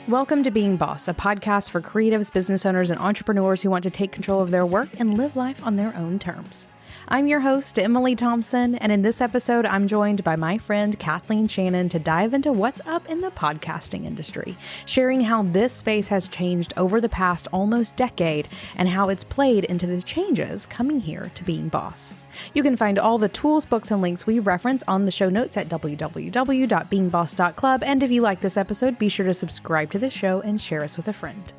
Welcome to Being Boss, a podcast for creatives, business owners, and entrepreneurs who want to take control of their work and live life on their own terms. I'm your host, Emily Thompson, and in this episode, I'm joined by my friend Kathleen Shannon to dive into what's up in the podcasting industry, sharing how this space has changed over the past almost decade and how it's played into the changes coming here to Being Boss. You can find all the tools, books, and links we reference on the show notes at www.beingboss.club. And if you like this episode, be sure to subscribe to the show and share us with a friend.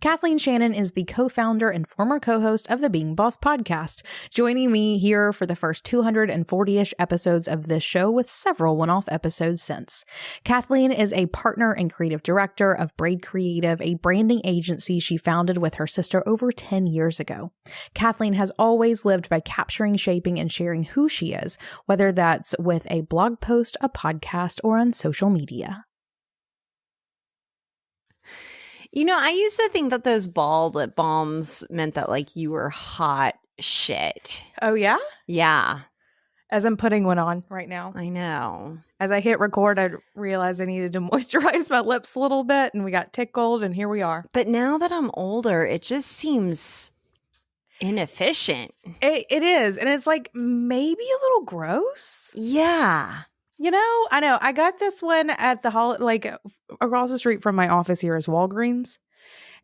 Kathleen Shannon is the co-founder and former co-host of the Being Boss podcast, joining me here for the first 240-ish episodes of this show with several one-off episodes since. Kathleen is a partner and creative director of Braid Creative, a branding agency she founded with her sister over 10 years ago. Kathleen has always lived by capturing, shaping, and sharing who she is, whether that's with a blog post, a podcast, or on social media. You know, I used to think that those ball lip balms meant that, like, you were hot shit. Oh, yeah? Yeah. As I'm putting one on right now. I know. As I hit record, I realized I needed to moisturize my lips a little bit, and we got tickled, and here we are. But now that I'm older, it just seems inefficient. It is. And it's like maybe a little gross. Yeah. You know, I know. I got this one at the like across the street from my office here is Walgreens.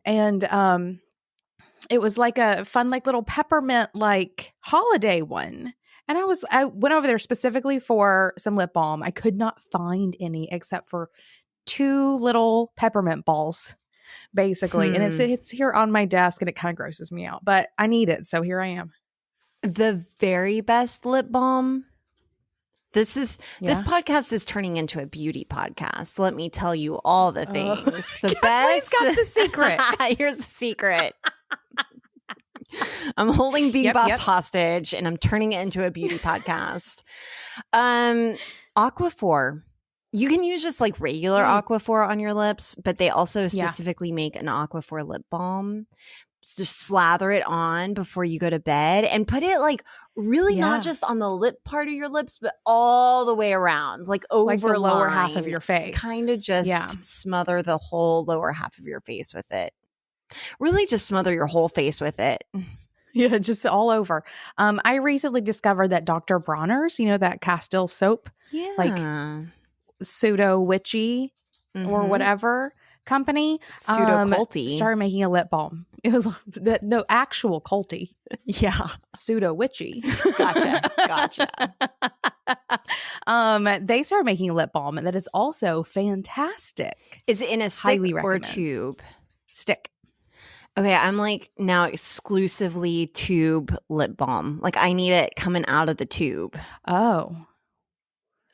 And it was like a fun, like little peppermint, like holiday one. And I went over there specifically for some lip balm. I could not find any except for two little peppermint balls, basically. And it's here on my desk and it kind of grosses me out, but I need it. So here I am. The very best lip balm. This podcast is turning into a beauty podcast. Let me tell you all the things. The best. Got the secret. Here's the secret. I'm holding Being Boss hostage, and I'm turning it into a beauty podcast. Aquaphor. You can use just like regular Aquaphor on your lips, but they also specifically make an Aquaphor lip balm. Just slather it on before you go to bed and put it like really not just on the lip part of your lips, but all the way around, like over like the lower half of your face. Kind of just smother the whole lower half of your face with it. Really just smother your whole face with it. Yeah, just all over. I recently discovered that Dr. Bronner's, you know, that Castile soap, like pseudo witchy or whatever company, pseudo culty, started making a lip balm. It was no actual culty. Yeah. Pseudo witchy. Gotcha. They started making a lip balm that is also fantastic. Is it in a stick or tube? Stick. Okay, I'm like now exclusively tube lip balm. Like I need it coming out of the tube. Oh.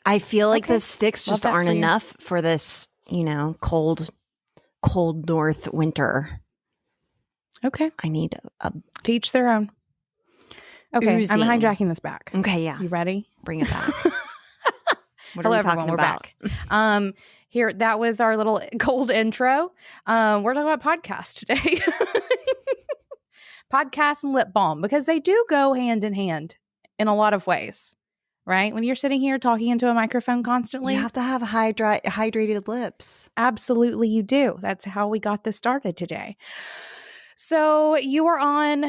I feel like the sticks just aren't enough for this, you know, cold north winter. Okay. I need a to each their own. Okay, oozing. I'm hijacking this back. Okay, yeah. You ready? Bring it back. What Hello, are we everyone. talking We're about? Back. Here, that was our little cold intro. We're talking about podcasts today. Podcasts and lip balm, because they do go hand in hand in a lot of ways, right? When you're sitting here talking into a microphone constantly. You have to have hydrated lips. Absolutely, you do. That's how we got this started today. So you were on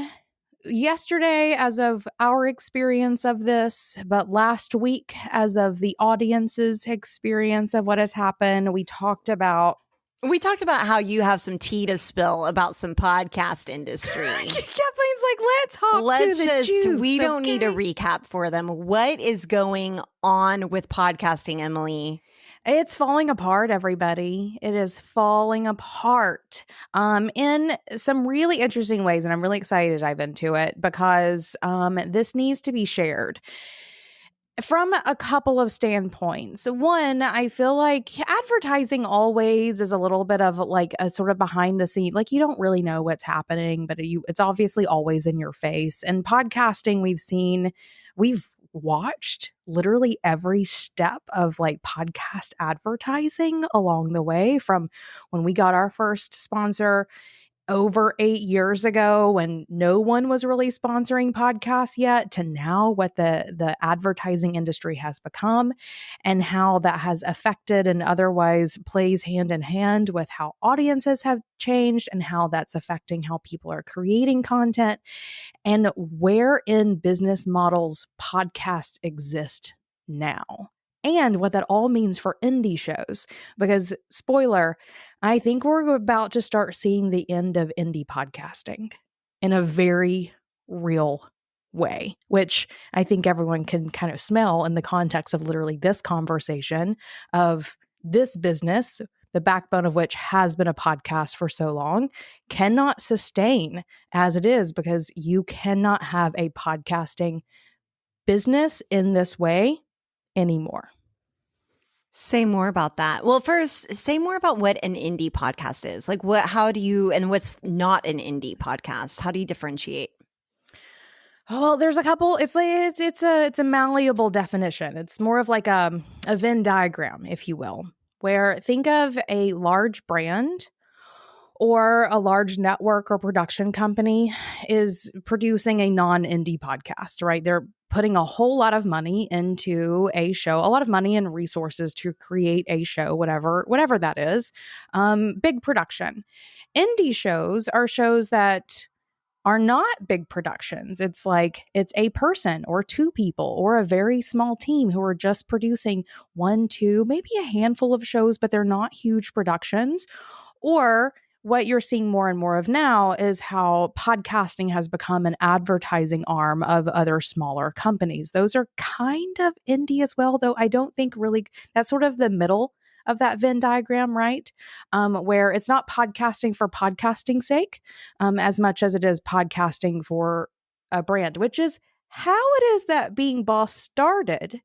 yesterday as of our experience of this, but last week as of the audience's experience of what has happened. We talked about how you have some tea to spill about some podcast industry. Kathleen's like, let's hop to the juice. We don't need a recap for them. What is going on with podcasting, Emily? It's falling apart, everybody. It is falling apart in some really interesting ways. And I'm really excited to dive into it because this needs to be shared from a couple of standpoints. One, I feel like advertising always is a little bit of like a sort of behind the scene. Like you don't really know what's happening, but it's obviously always in your face. And podcasting, we've watched literally every step of like podcast advertising along the way, from when we got our first sponsor over 8 years ago when no one was really sponsoring podcasts yet to now what the advertising industry has become and how that has affected and otherwise plays hand in hand with how audiences have changed and how that's affecting how people are creating content and where in business models podcasts exist now. And what that all means for indie shows. Because, spoiler, I think we're about to start seeing the end of indie podcasting in a very real way, which I think everyone can kind of smell in the context of literally this conversation of this business, the backbone of which has been a podcast for so long, cannot sustain as it is because you cannot have a podcasting business in this way anymore. Say more about that. Well, first, say more about what an indie podcast is. Like and what's not an indie podcast? How do you differentiate? Well, there's a couple. It's like it's a malleable definition. It's more of like a Venn diagram, if you will, where think of a large brand or a large network or production company is producing a non-indie podcast, right? They're putting a whole lot of money into a show, a lot of money and resources to create a show, whatever that is. Big production. Indie shows are shows that are not big productions. It's like it's a person or two people or a very small team who are just producing 1, 2, maybe a handful of shows, but they're not huge productions. Or what you're seeing more and more of now is how podcasting has become an advertising arm of other smaller companies. Those are kind of indie as well, though I don't think really that's sort of the middle of that Venn diagram, right? Where it's not podcasting for podcasting's sake as much as it is podcasting for a brand, which is how it is that Being Boss started.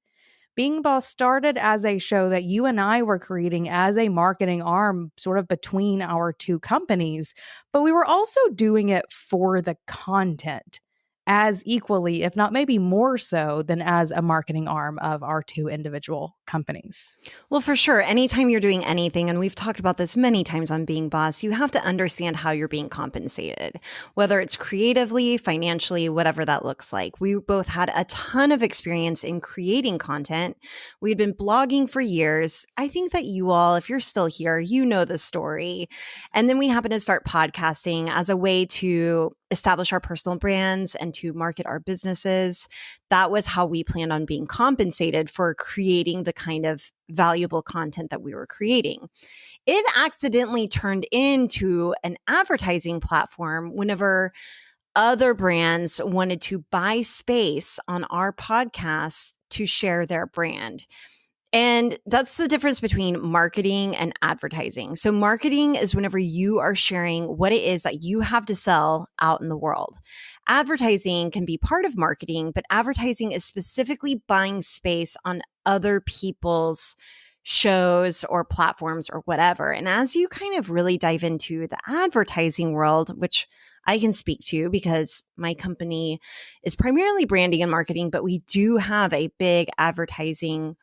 Being Boss started as a show that you and I were creating as a marketing arm sort of between our two companies, but we were also doing it for the content as equally, if not maybe more so than as a marketing arm of our two individual companies. Well, for sure. Anytime you're doing anything, and we've talked about this many times on Being Boss, you have to understand how you're being compensated, whether it's creatively, financially, whatever that looks like. We both had a ton of experience in creating content. We'd been blogging for years. I think that you all, if you're still here, you know the story. And then we happened to start podcasting as a way to establish our personal brands and to market our businesses. That was how we planned on being compensated for creating the kind of valuable content that we were creating. It accidentally turned into an advertising platform whenever other brands wanted to buy space on our podcast to share their brand. And that's the difference between marketing and advertising. So marketing is whenever you are sharing what it is that you have to sell out in the world. Advertising can be part of marketing, but advertising is specifically buying space on other people's shows or platforms or whatever. And as you kind of really dive into the advertising world, which I can speak to because my company is primarily branding and marketing, but we do have a big advertising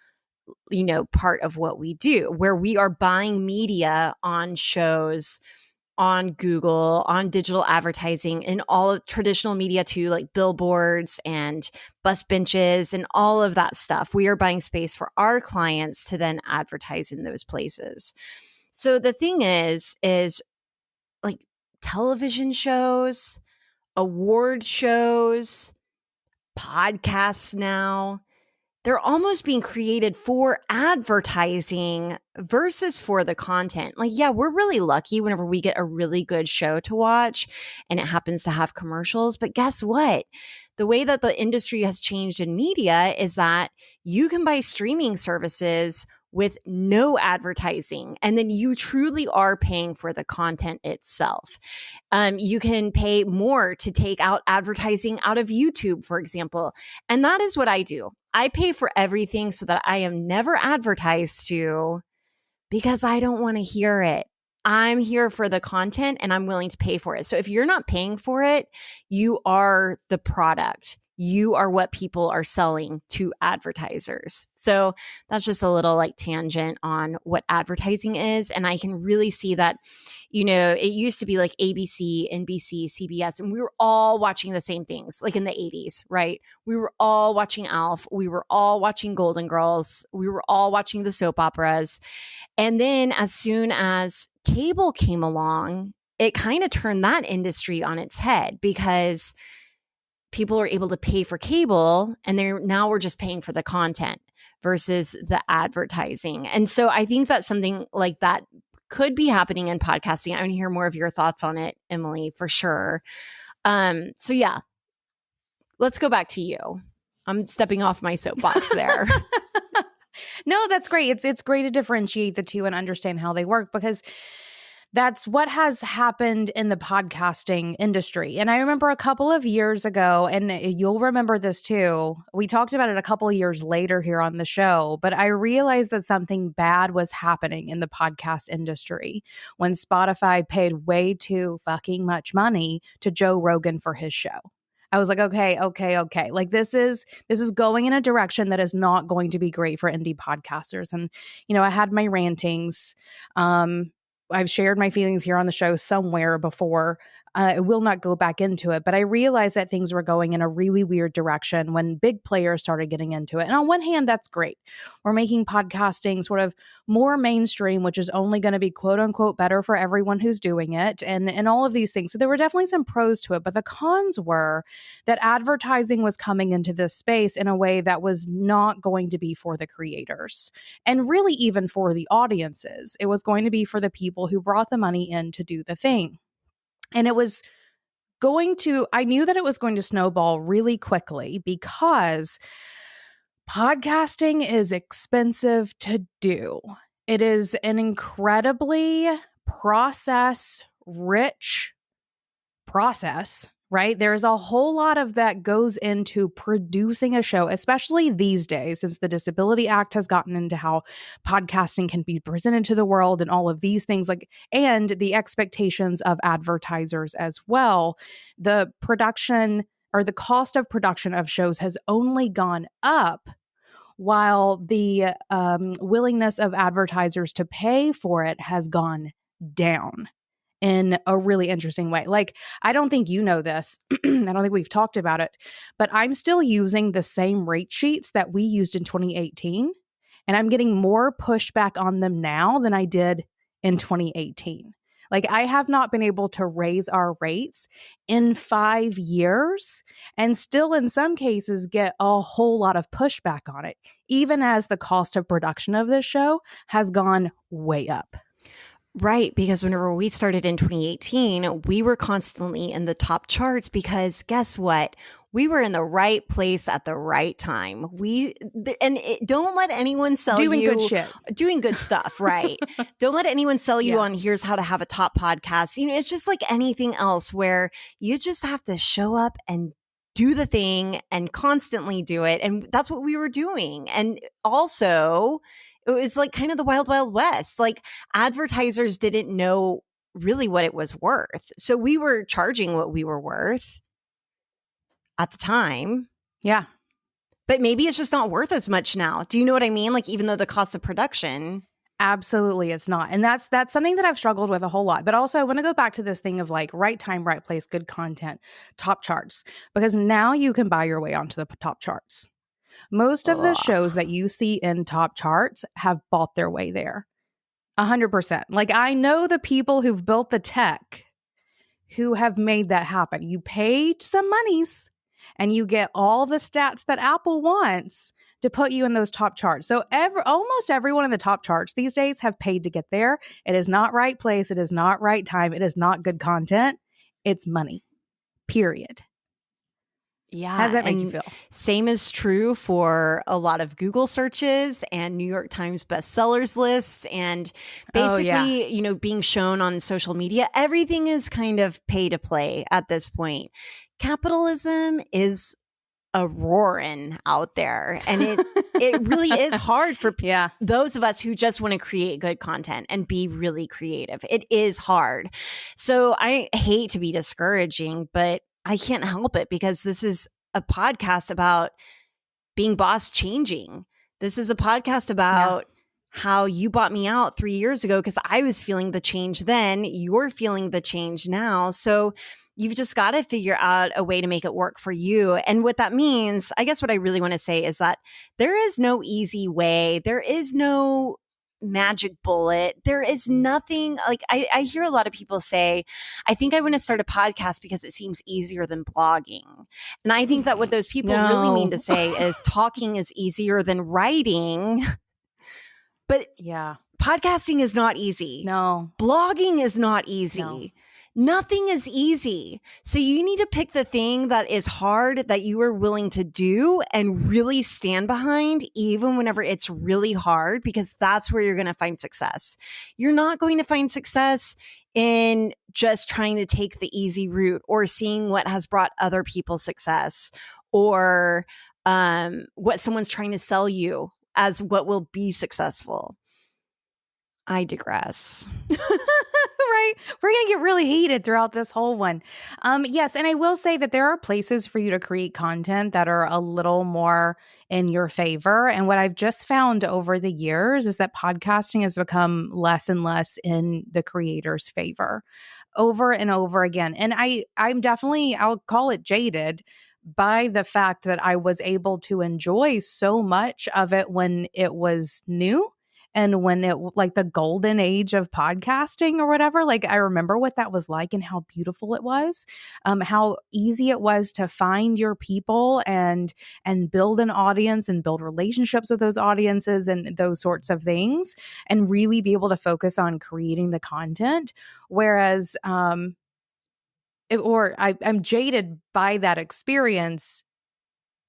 part of what we do, where we are buying media on shows, on Google, on digital advertising, and all of traditional media too, like billboards and bus benches and all of that stuff. We are buying space for our clients to then advertise in those places. So the thing is like television shows, award shows, podcasts now, they're almost being created for advertising versus for the content. Like, yeah, we're really lucky whenever we get a really good show to watch and it happens to have commercials. But guess what? The way that the industry has changed in media is that you can buy streaming services with no advertising, and then you truly are paying for the content itself. You can pay more to take out advertising out of YouTube, for example. And that is what I do. I pay for everything so that I am never advertised to because I don't want to hear it. I'm here for the content and I'm willing to pay for it. So if you're not paying for it, you are the product. You are what people are selling to advertisers. So that's just a little like tangent on what advertising is. And I can really see that it used to be like ABC, NBC, CBS, and we were all watching the same things, like in the 80s, right? We were all watching Alf. We were all watching Golden Girls. We were all watching the soap operas. And then as soon as cable came along, it kind of turned that industry on its head because people are able to pay for cable and now we're just paying for the content versus the advertising. And so I think that something like that could be happening in podcasting. I want to hear more of your thoughts on it, Emily, for sure. So yeah, let's go back to you. I'm stepping off my soapbox there. No, that's great. It's great to differentiate the two and understand how they work, because that's what has happened in the podcasting industry. And I remember a couple of years ago, and you'll remember this too, we talked about it a couple of years later here on the show, but I realized that something bad was happening in the podcast industry when Spotify paid way too fucking much money to Joe Rogan for his show. I was like, okay. Like this is going in a direction that is not going to be great for indie podcasters. And, I had my rantings. I've shared my feelings here on the show somewhere before. I will not go back into it, but I realized that things were going in a really weird direction when big players started getting into it. And on one hand, that's great. We're making podcasting sort of more mainstream, which is only going to be quote unquote better for everyone who's doing it and all of these things. So there were definitely some pros to it, but the cons were that advertising was coming into this space in a way that was not going to be for the creators and really even for the audiences. It was going to be for the people who brought the money in to do the thing. And I knew that it was going to snowball really quickly because podcasting is expensive to do. It is an incredibly process-rich process, right? There's a whole lot of that goes into producing a show, especially these days, since the Disability Act has gotten into how podcasting can be presented to the world and all of these things, and the expectations of advertisers as well. The production or the cost of production of shows has only gone up, while the willingness of advertisers to pay for it has gone down in a really interesting way. Like, I don't think you know this. I don't think we've talked about it, but I'm still using the same rate sheets that we used in 2018. And I'm getting more pushback on them now than I did in 2018. Like, I have not been able to raise our rates in 5 years and still in some cases get a whole lot of pushback on it, even as the cost of production of this show has gone way up. Right, because whenever we started in 2018, we were constantly in the top charts because guess what? We were in the right place at the right time. Don't let anyone sell doing you good shit, doing good stuff, right? Don't let anyone sell you on here's how to have a top podcast. It's just like anything else where you just have to show up and do the thing and constantly do it, and that's what we were doing. And also, it was like kind of the wild, wild west. Like advertisers didn't know really what it was worth. So we were charging what we were worth at the time. Yeah. But maybe it's just not worth as much now. Do you know what I mean? Like even though the cost of production. Absolutely, it's not. And that's something that I've struggled with a whole lot. But also I want to go back to this thing of like right time, right place, good content, top charts, because now you can buy your way onto the top charts. Most of the shows that you see in top charts have bought their way there. 100%. Like I know the people who've built the tech who have made that happen. You pay some monies and you get all the stats that Apple wants to put you in those top charts. So almost everyone in the top charts these days have paid to get there. It is not right place. It is not right time. It is not good content. It's money. Period. Yeah. How does that make you feel? Same is true for a lot of Google searches and New York Times bestsellers lists and basically, being shown on social media. Everything is kind of pay to play at this point. Capitalism is a roaring out there, and it really is hard for those of us who just want to create good content and be really creative. It is hard. So I hate to be discouraging, but I can't help it because this is a podcast about being boss changing. This is a podcast about how you bought me out 3 years ago because I was feeling the change then. You're feeling the change now. So you've just got to figure out a way to make it work for you. And what that means, I guess what I really want to say is that there is no easy way. There is no magic bullet. There is nothing like I hear a lot of people say, I think I want to start a podcast because it seems easier than blogging. And I think that what those people really mean to say is talking is easier than writing. But yeah, podcasting is not easy. No. Blogging is not easy. No. Nothing is easy. So you need to pick the thing that is hard that you are willing to do and really stand behind, even whenever it's really hard, because that's where you're going to find success. You're not going to find success in just trying to take the easy route or seeing what has brought other people success or what someone's trying to sell you as what will be successful. I digress. Right? We're going to get really heated throughout this whole one. Yes. And I will say that there are places for you to create content that are a little more in your favor. And what I've just found over the years is that podcasting has become less and less in the creator's favor over and over again. And I'm definitely, I'll call it jaded by the fact that I was able to enjoy so much of it when it was new. And when it like the golden age of podcasting or whatever, like I remember what that was like and how beautiful it was, how easy it was to find your people and build an audience and build relationships with those audiences and those sorts of things, and really be able to focus on creating the content. Whereas, I'm jaded by that experience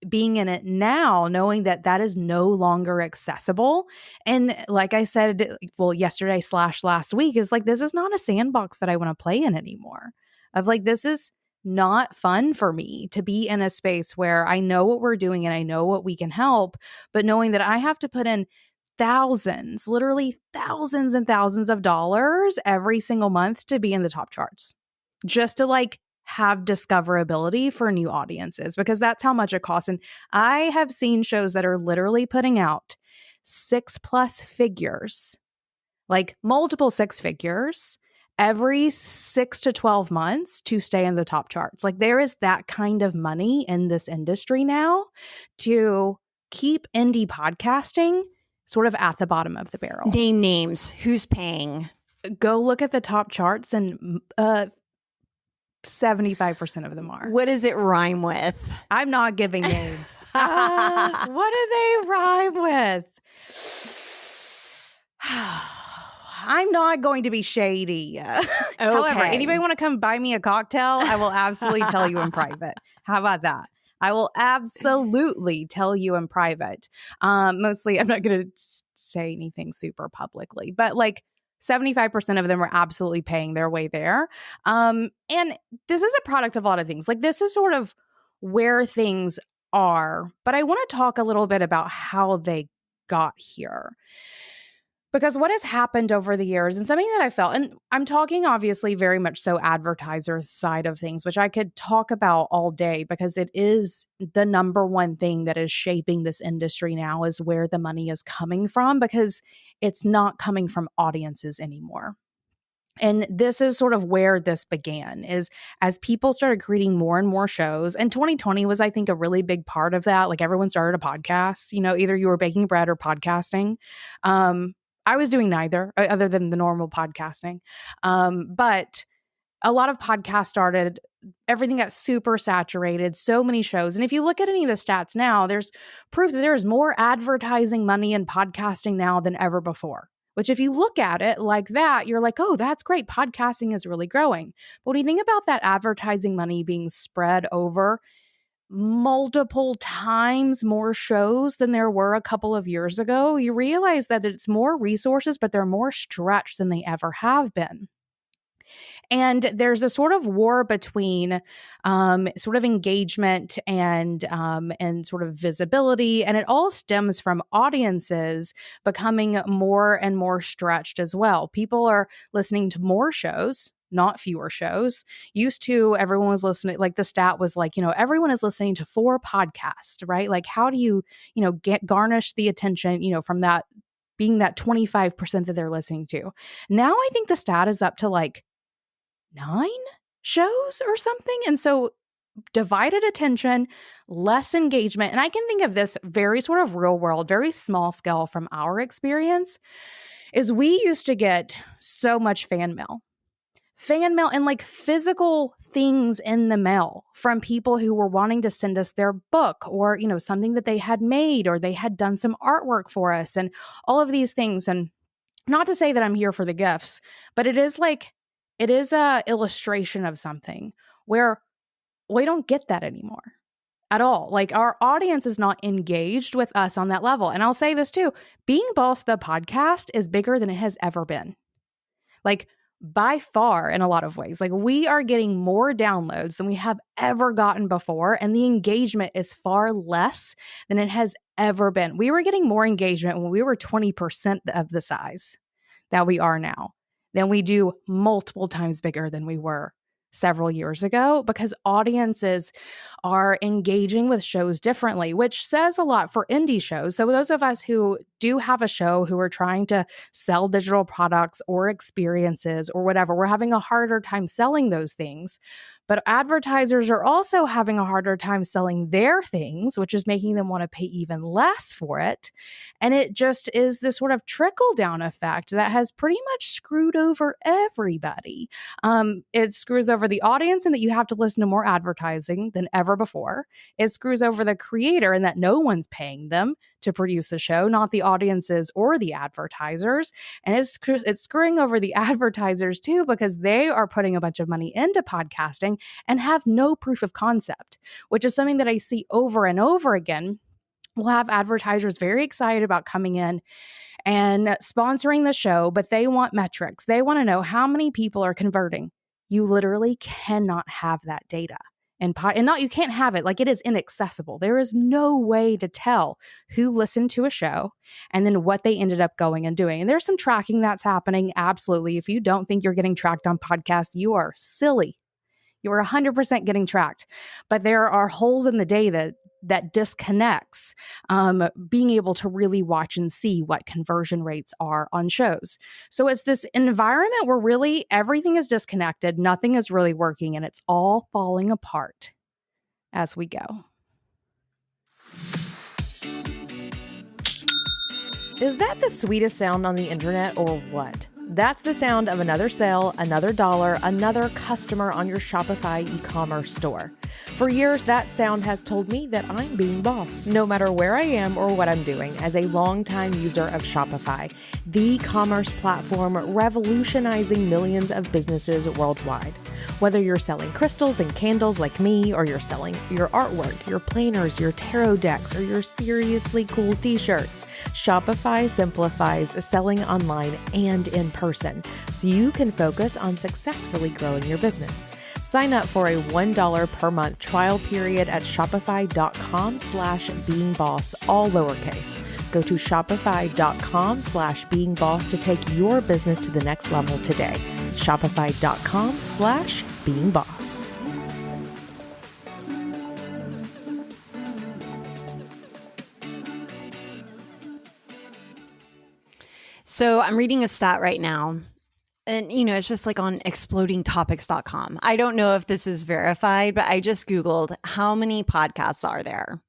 being in it now, knowing that that is no longer accessible. And like I said, well, yesterday / last week is like, this is not a sandbox that I want to play in anymore. Of like, this is not fun for me to be in a space where I know what we're doing and I know what we can help, but knowing that I have to put in thousands, literally thousands and thousands of dollars every single month to be in the top charts, just to like have discoverability for new audiences, because that's how much it costs. And I have seen shows that are literally putting out 6+ figures, like multiple 6 figures every 6 to 12 months to stay in the top charts. Like there is that kind of money in this industry now to keep indie podcasting sort of at the bottom of the barrel. Name names. Who's paying? Go look at the top charts and 75% of them are. What does it rhyme with? I'm not giving names. What do they rhyme with? I'm not going to be shady. Okay. However, anybody want to come buy me a cocktail? I will absolutely tell you in private. How about that? I will absolutely tell you in private. Mostly, I'm not going to say anything super publicly, but like 75% of them are absolutely paying their way there. And this is a product of a lot of things. Like this is sort of where things are. But I want to talk a little bit about how they got here. Because what has happened over the years, and something that I felt, and I'm talking obviously very much so advertiser side of things, which I could talk about all day because it is the number one thing that is shaping this industry now, is where the money is coming from, because it's not coming from audiences anymore. And this is sort of where this began, is as people started creating more and more shows. And 2020 was, I think, a really big part of that. Like everyone started a podcast, either you were baking bread or podcasting. I was doing neither other than the normal podcasting. But a lot of podcasts started, everything got super saturated, so many shows. And if you look at any of the stats now, there's proof that there's more advertising money in podcasting now than ever before. Which if you look at it like that, you're like, oh, that's great. Podcasting is really growing. But when you think about that advertising money being spread over multiple times more shows than there were a couple of years ago, you realize that it's more resources, but they're more stretched than they ever have been. And there's a sort of war between sort of engagement and sort of visibility. And it all stems from audiences becoming more and more stretched as well. People are listening to more shows, not fewer shows. Used to, everyone was listening, like the stat was like, everyone is listening to 4 podcasts, right? Like how do you, garnish the attention, from that being that 25% that they're listening to. Now I think the stat is up to like 9 shows or something. And so divided attention, less engagement. And I can think of this very sort of real world, very small scale from our experience, is we used to get so much fan mail and like physical things in the mail from people who were wanting to send us their book or, you know, something that they had made or they had done some artwork for us and all of these things. And not to say that I'm here for the gifts, but it is a illustration of something where we don't get that anymore at all. Like our audience is not engaged with us on that level. And I'll say this too, Being Boss, the podcast, is bigger than it has ever been. Like by far in a lot of ways. Like we are getting more downloads than we have ever gotten before. And the engagement is far less than it has ever been. We were getting more engagement when we were 20% of the size that we are now. Then we do multiple times bigger than we were several years ago because audiences are engaging with shows differently, which says a lot for indie shows. So those of us who do have a show who are trying to sell digital products or experiences or whatever, we're having a harder time selling those things. But advertisers are also having a harder time selling their things, which is making them want to pay even less for it. And it just is this sort of trickle down effect that has pretty much screwed over everybody. It screws over the audience and that you have to listen to more advertising than ever before. It screws over the creator and that no one's paying them to produce a show, not the audiences or the advertisers. And it's screwing over the advertisers too, because they are putting a bunch of money into podcasting and have no proof of concept, which is something that I see over and over again. We'll have advertisers very excited about coming in and sponsoring the show, but they want metrics. They want to know how many people are converting. You literally cannot have that data. And you can't have it, like it is inaccessible. There is no way to tell who listened to a show and then what they ended up going and doing. And there's some tracking that's happening. Absolutely. If you don't think you're getting tracked on podcasts, you are silly. You are 100% getting tracked. But there are holes in the data that disconnects being able to really watch and see what conversion rates are on shows. So it's this environment where really everything is disconnected, nothing is really working, and it's all falling apart as we go. Is that the sweetest sound on the internet or what? That's the sound of another sale, another dollar, another customer on your Shopify e-commerce store. For years, that sound has told me that I'm being boss, no matter where I am or what I'm doing, as a longtime user of Shopify, the commerce platform revolutionizing millions of businesses worldwide. Whether you're selling crystals and candles like me, or you're selling your artwork, your planners, your tarot decks, or your seriously cool t-shirts, Shopify simplifies selling online and in person, so you can focus on successfully growing your business. Sign up for a $1 per month trial period at shopify.com/beingboss, all lowercase. Go to shopify.com/beingboss to take your business to the next level today. Shopify.com/beingboss. So I'm reading a stat right now. And, it's just like on explodingtopics.com. I don't know if this is verified, but I just Googled how many podcasts are there.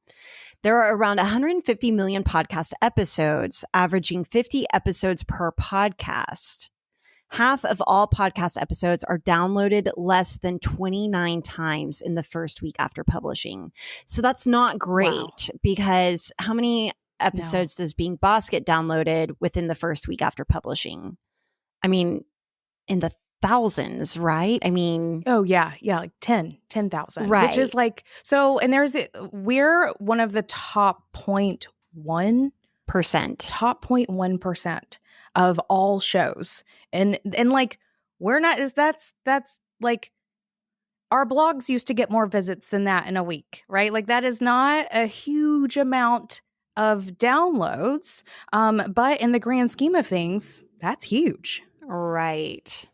There are around 150 million podcast episodes, averaging 50 episodes per podcast. Half of all podcast episodes are downloaded less than 29 times in the first week after publishing. So that's not great because how many episodes does Being Boss get downloaded within the first week after publishing? I mean, in the thousands, right? I mean, like 10,000, right? Which is like, so, and we're one of the top 0.1% of all shows. And like, we're not, that's like, our blogs used to get more visits than that in a week, right? Like that is not a huge amount of downloads. But in the grand scheme of things, that's huge. Right.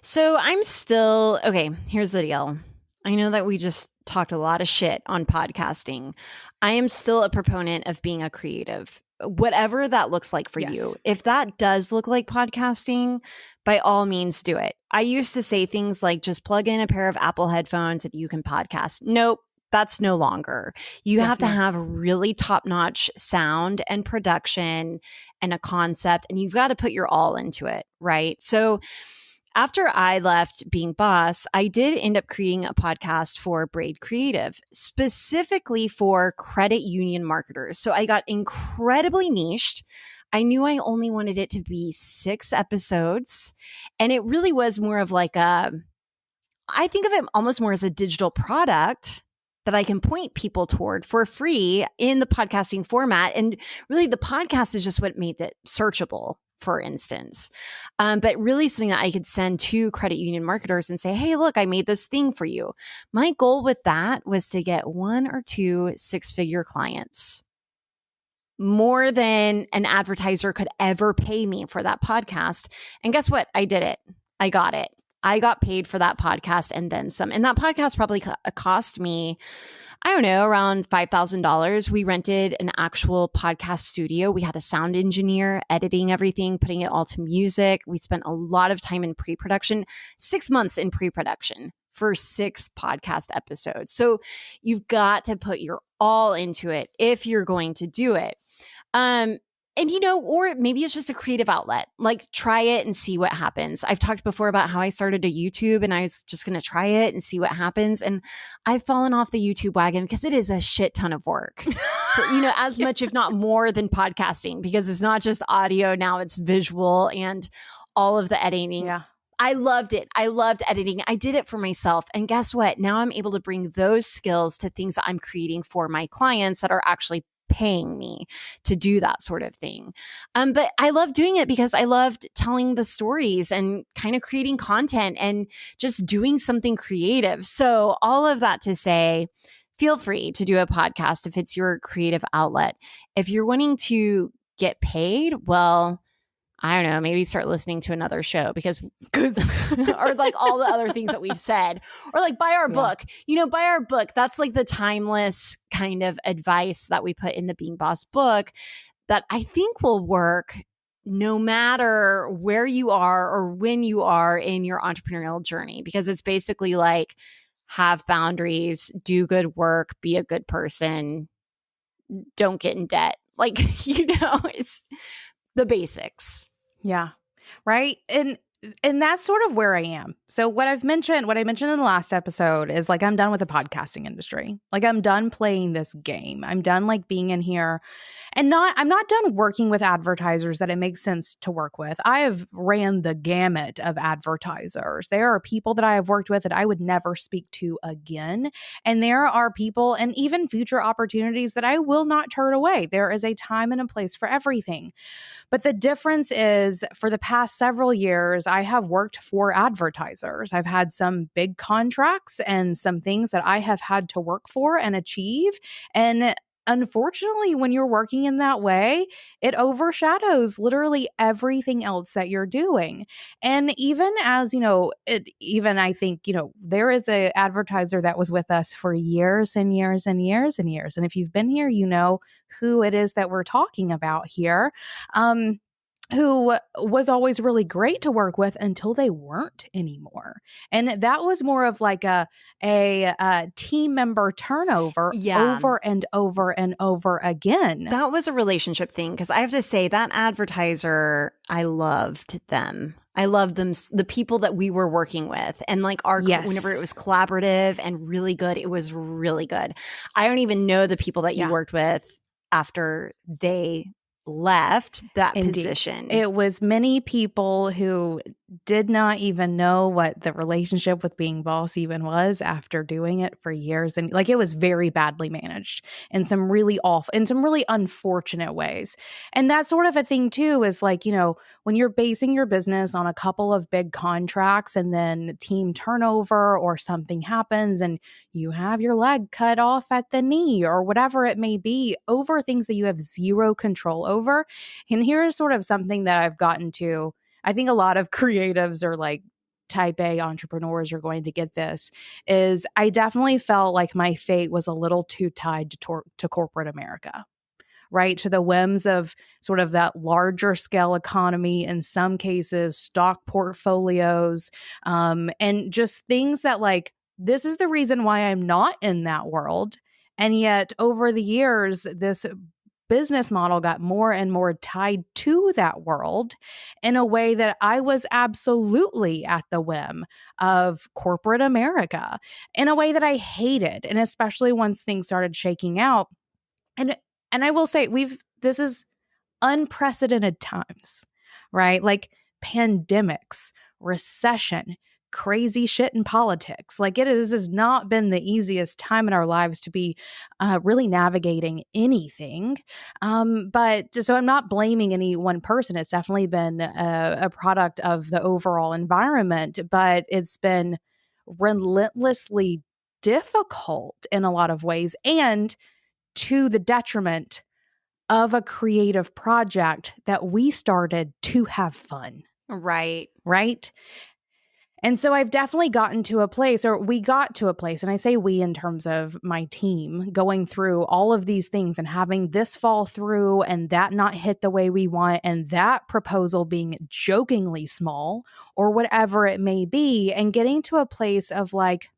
So I'm still, okay, here's the deal. I know that we just talked a lot of shit on podcasting. I am still a proponent of being a creative. whatever that looks like for you. If that does look like podcasting, by all means do it. I used to say things like just plug in a pair of Apple headphones and you can podcast. Nope. That's no longer. You have to have really top-notch sound and production and a concept, and you've got to put your all into it, right? So after I left being boss, I did end up creating a podcast for Braid Creative, specifically for credit union marketers. So I got incredibly niched. I knew I only wanted it to be 6 episodes, and it really was more of like I think of it almost more as a digital product that I can point people toward for free in the podcasting format. And really the podcast is just what made it searchable, for instance. But really something that I could send to credit union marketers and say, hey, look, I made this thing for you. My goal with that was to get 1 or 2 6-figure clients, more than an advertiser could ever pay me for that podcast. And guess what? I did it. I got it. I got paid for that podcast and then some. And that podcast probably cost me, I don't know, around $5,000. We rented an actual podcast studio. We had a sound engineer editing everything, putting it all to music. We spent a lot of time in pre-production, 6 months in pre-production for 6 podcast episodes. So you've got to put your all into it if you're going to do it. And, or maybe it's just a creative outlet. Like, try it and see what happens. I've talked before about how I started a YouTube and I was just going to try it and see what happens. And I've fallen off the YouTube wagon because it is a shit ton of work, as much, if not more than podcasting, because it's not just audio. Now it's visual and all of the editing. Yeah. I loved it. I loved editing. I did it for myself. And guess what? Now I'm able to bring those skills to things that I'm creating for my clients that are actually paying me to do that sort of thing. But I love doing it because I loved telling the stories and kind of creating content and just doing something creative. So all of that to say, feel free to do a podcast if it's your creative outlet. If you're wanting to get paid, well, I don't know, maybe start listening to another show because or like all the other things that we've said, or like buy our book, buy our book. That's like the timeless kind of advice that we put in the Being Boss book that I think will work no matter where you are or when you are in your entrepreneurial journey, because it's basically like, have boundaries, do good work, be a good person, don't get in debt. Like, it's the basics. Yeah. Right. And that's sort of where I am. So what I mentioned in the last episode is like, I'm done with the podcasting industry. Like, I'm done playing this game. I'm done like being in here and I'm not done working with advertisers that it makes sense to work with. I have ran the gamut of advertisers. There are people that I have worked with that I would never speak to again. And there are people and even future opportunities that I will not turn away. There is a time and a place for everything. But the difference is, for the past several years, I have worked for advertisers. I've had some big contracts and some things that I have had to work for and achieve. And unfortunately, when you're working in that way, it overshadows literally everything else that you're doing. And even as, I think, there is an advertiser that was with us for years and years and years and years. And if you've been here, you know who it is that we're talking about here. Who was always really great to work with until they weren't anymore. And that was more of like a team member turnover over and over and over again. That was a relationship thing, because I have to say that advertiser, I loved them. I loved them, the people that we were working with, and like whenever it was collaborative and really good, it was really good. I don't even know the people that you worked with after they left that position. It was many people who did not even know what the relationship with being boss even was after doing it for years. And like, it was very badly managed in some really awful, in some really unfortunate ways. And that sort of a thing too is like, when you're basing your business on a couple of big contracts and then team turnover or something happens and you have your leg cut off at the knee or whatever it may be over things that you have zero control over. And here's sort of something that I've gotten to. I think a lot of creatives or like type A entrepreneurs are going to get this, is I definitely felt like my fate was a little too tied to corporate America. right? To the whims of sort of that larger scale economy, in some cases, stock portfolios, and just things that like, this is the reason why I'm not in that world. And yet over the years, this business model got more and more tied to that world in a way that I was absolutely at the whim of corporate America, in a way that I hated. And especially once things started shaking out. And I will say this is unprecedented times, right? Like pandemics, recession, crazy shit in politics. Like this has not been the easiest time in our lives to be really navigating anything. But so I'm not blaming any one person. It's definitely been a product of the overall environment, but it's been relentlessly difficult in a lot of ways, and to the detriment of a creative project that we started to have fun. Right. Right. And so I've definitely gotten to a place, or we got to a place, and I say we in terms of my team, going through all of these things and having this fall through and that not hit the way we want, and that proposal being jokingly small or whatever it may be, and getting to a place of like,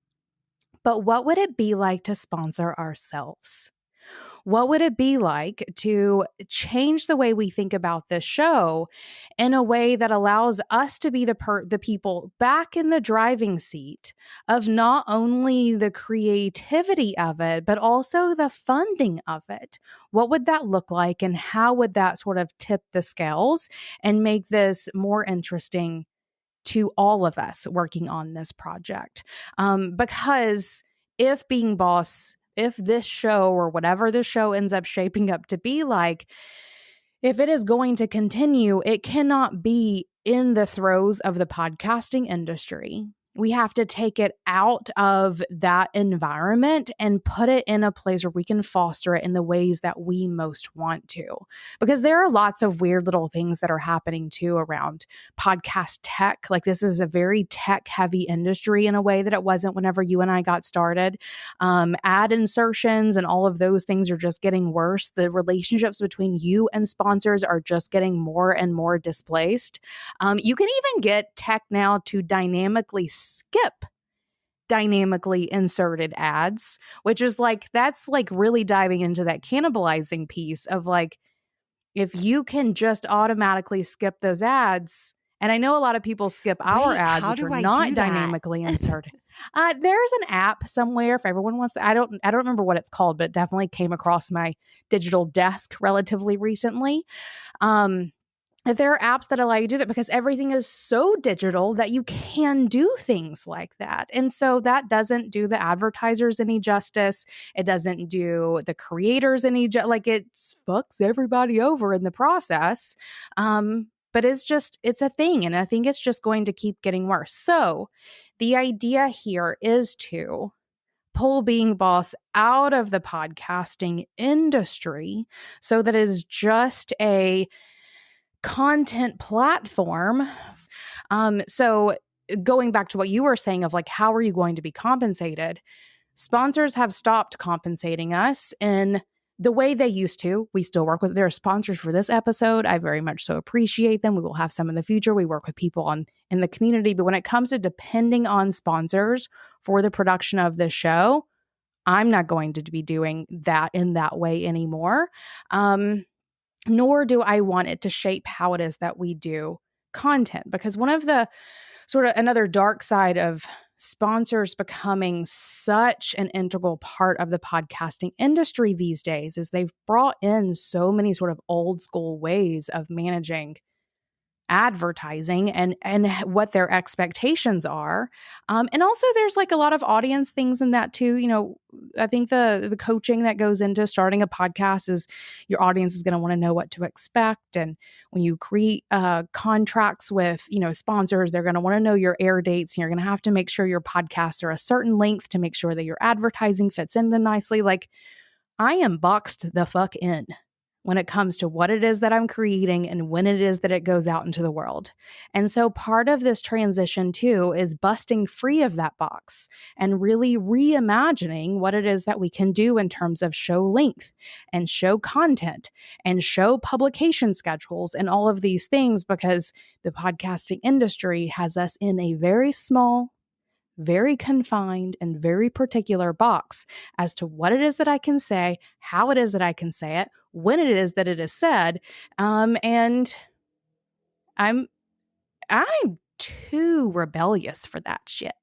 but what would it be like to sponsor ourselves? What would it be like to change the way we think about this show in a way that allows us to be the people back in the driving seat of not only the creativity of it, but also the funding of it? What would that look like, and how would that sort of tip the scales and make this more interesting to all of us working on this project? Because if Being Boss, if this show or whatever the show ends up shaping up to be like, if it is going to continue, it cannot be in the throes of the podcasting industry. We have to take it out of that environment and put it in a place where we can foster it in the ways that we most want to. Because there are lots of weird little things that are happening too around podcast tech. Like, this is a very tech heavy industry in a way that it wasn't whenever you and I got started. Ad insertions and all of those things are just getting worse. The relationships between you and sponsors are just getting more and more displaced. You can even get tech now to dynamically skip dynamically inserted ads, which is like, that's like really diving into that cannibalizing piece of like, if you can just automatically skip those ads. And I know a lot of people skip our ads, which are not dynamically inserted. There's an app somewhere if everyone wants to. I don't remember what it's called, but it definitely came across my digital desk relatively recently. There are apps that allow you to do that because everything is so digital that you can do things like that. And so that doesn't do the advertisers any justice. It doesn't do the creators any like, it fucks everybody over in the process. But it's a thing. And I think it's just going to keep getting worse. So the idea here is to pull Being Boss out of the podcasting industry so that it is just a content platform. So going back to what you were saying of like, how are you going to be compensated? Sponsors have stopped compensating us in the way they used to. We still work with their sponsors for this episode. I very much so appreciate them. We will have some in the future. We work with people in the community. But when it comes to depending on sponsors for the production of this show, I'm not going to be doing that in that way anymore. Nor do I want it to shape how it is that we do content. Because one of the sort of another dark side of sponsors becoming such an integral part of the podcasting industry these days is they've brought in so many sort of old school ways of managing advertising and what their expectations are. And also there's like a lot of audience things in that too. You know, I think the coaching that goes into starting a podcast is your audience is going to want to know what to expect. And when you create contracts with, you know, sponsors, they're going to want to know your air dates, and you're going to have to make sure your podcasts are a certain length to make sure that your advertising fits in them nicely. Like, I am boxed the fuck in when it comes to what it is that I'm creating and when it is that it goes out into the world. And so part of this transition too is busting free of that box and really reimagining what it is that we can do in terms of show length and show content and show publication schedules and all of these things, because the podcasting industry has us in a very small, very confined, and very particular box as to what it is that I can say, how it is that I can say it, when it is that it is said. And I'm too rebellious for that shit.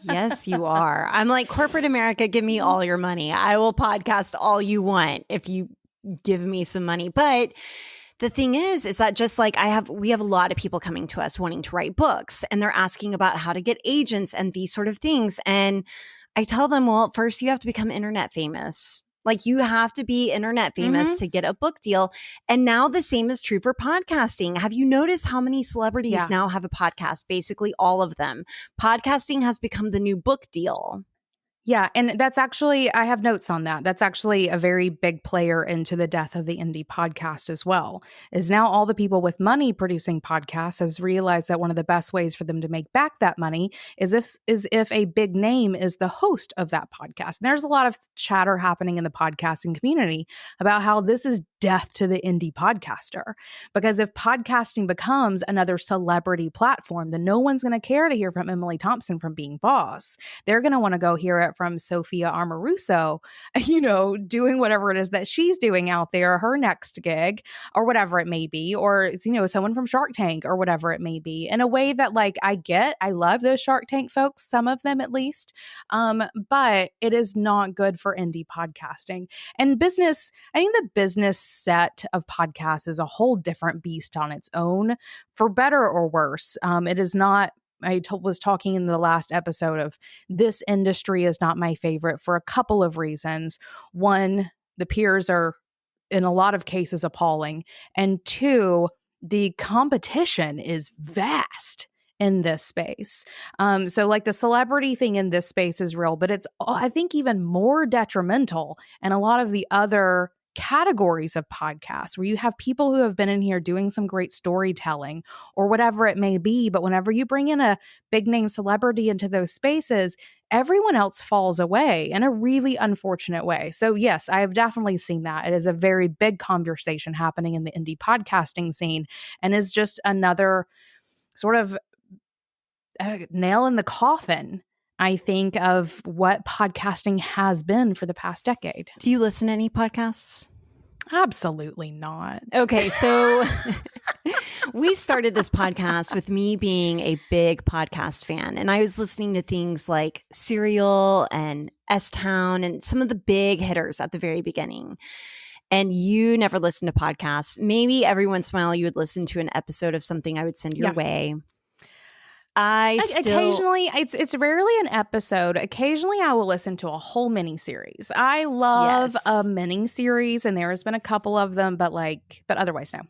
Yes, you are. I'm like, corporate America, give me all your money. I will podcast all you want if you give me some money. But the thing is that just like we have a lot of people coming to us wanting to write books, and they're asking about how to get agents and these sort of things. And I tell them, well, first you have to become internet famous. Like, you have to be internet famous to get a book deal. And now the same is true for podcasting. Have you noticed how many celebrities now have a podcast? Basically all of them. Podcasting has become the new book deal. Yeah, and that's actually, I have notes on that. That's actually a very big player into the death of the indie podcast as well, is now all the people with money producing podcasts has realized that one of the best ways for them to make back that money is if a big name is the host of that podcast. And there's a lot of chatter happening in the podcasting community about how this is death to the indie podcaster. Because if podcasting becomes another celebrity platform, then no one's going to care to hear from Emily Thompson from Being Boss. They're going to want to go hear it from Sophia Amoruso, doing whatever it is that she's doing out there, her next gig or whatever it may be, or, someone from Shark Tank or whatever it may be, in a way that I love those Shark Tank folks, some of them at least. But it is not good for indie podcasting and business. I think the business set of podcasts is a whole different beast on its own, for better or worse. It is not. Was talking in the last episode of this industry is not my favorite for a couple of reasons. One, the peers are in a lot of cases appalling. And two, the competition is vast in this space. So like the celebrity thing in this space is real, but it's, I think, even more detrimental in a lot of the other categories of podcasts where you have people who have been in here doing some great storytelling or whatever it may be. But whenever you bring in a big name celebrity into those spaces, everyone else falls away in a really unfortunate way. So yes, I have definitely seen that. It is a very big conversation happening in the indie podcasting scene, and is just another sort of nail in the coffin, I think, of what podcasting has been for the past decade. Do you listen to any podcasts? Absolutely not. Okay, so we started this podcast with me being a big podcast fan, and I was listening to things like Serial and S-Town and some of the big hitters at the very beginning. And you never listened to podcasts. Maybe every once in a while you would listen to an episode of something I would send your way. Occasionally, it's rarely an episode. Occasionally, I will listen to a whole mini-series. I love a mini-series, and there has been a couple of them, but otherwise, no.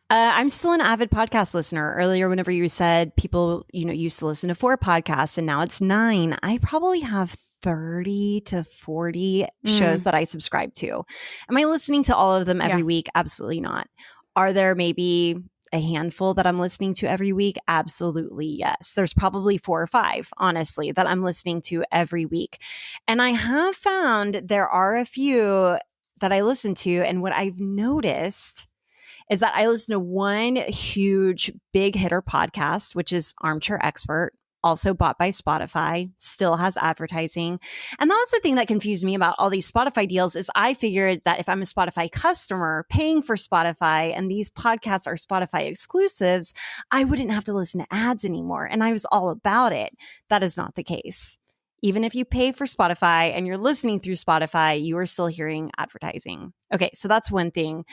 I'm still an avid podcast listener. Earlier, whenever you said people, used to listen to 4 podcasts and now it's 9, I probably have 30 to 40 shows that I subscribe to. Am I listening to all of them every week? Absolutely not. Are there maybe a handful that I'm listening to every week? Absolutely, yes. There's probably 4 or 5, honestly, that I'm listening to every week. And I have found there are a few that I listen to. And what I've noticed is that I listen to one huge big hitter podcast, which is Armchair Expert, also bought by Spotify, still has advertising. And that was the thing that confused me about all these Spotify deals, is I figured that if I'm a Spotify customer paying for Spotify and these podcasts are Spotify exclusives, I wouldn't have to listen to ads anymore. And I was all about it. That is not the case. Even if you pay for Spotify and you're listening through Spotify, you are still hearing advertising. Okay, so that's one thing.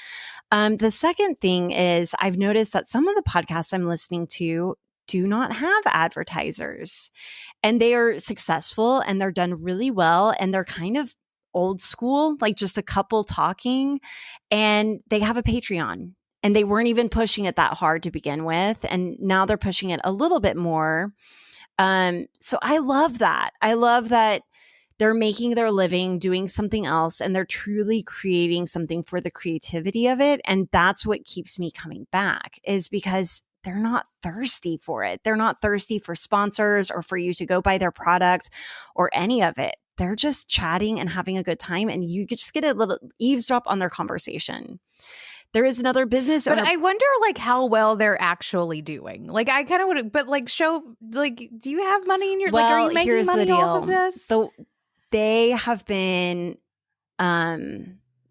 The second thing is I've noticed that some of the podcasts I'm listening to do not have advertisers, and they are successful and they're done really well, and they're kind of old school, like just a couple talking, and they have a Patreon, and they weren't even pushing it that hard to begin with. And now they're pushing it a little bit more. So I love that. I love that they're making their living doing something else, and they're truly creating something for the creativity of it. And that's what keeps me coming back, is because they're not thirsty for it. They're not thirsty for sponsors or for you to go buy their product or any of it. They're just chatting and having a good time, and you just get a little eavesdrop on their conversation. There is another business owner. But I wonder like how well they're actually doing. Like I kind of would, but like show, like, do you have money in your, like, are you making money off of this? So they have been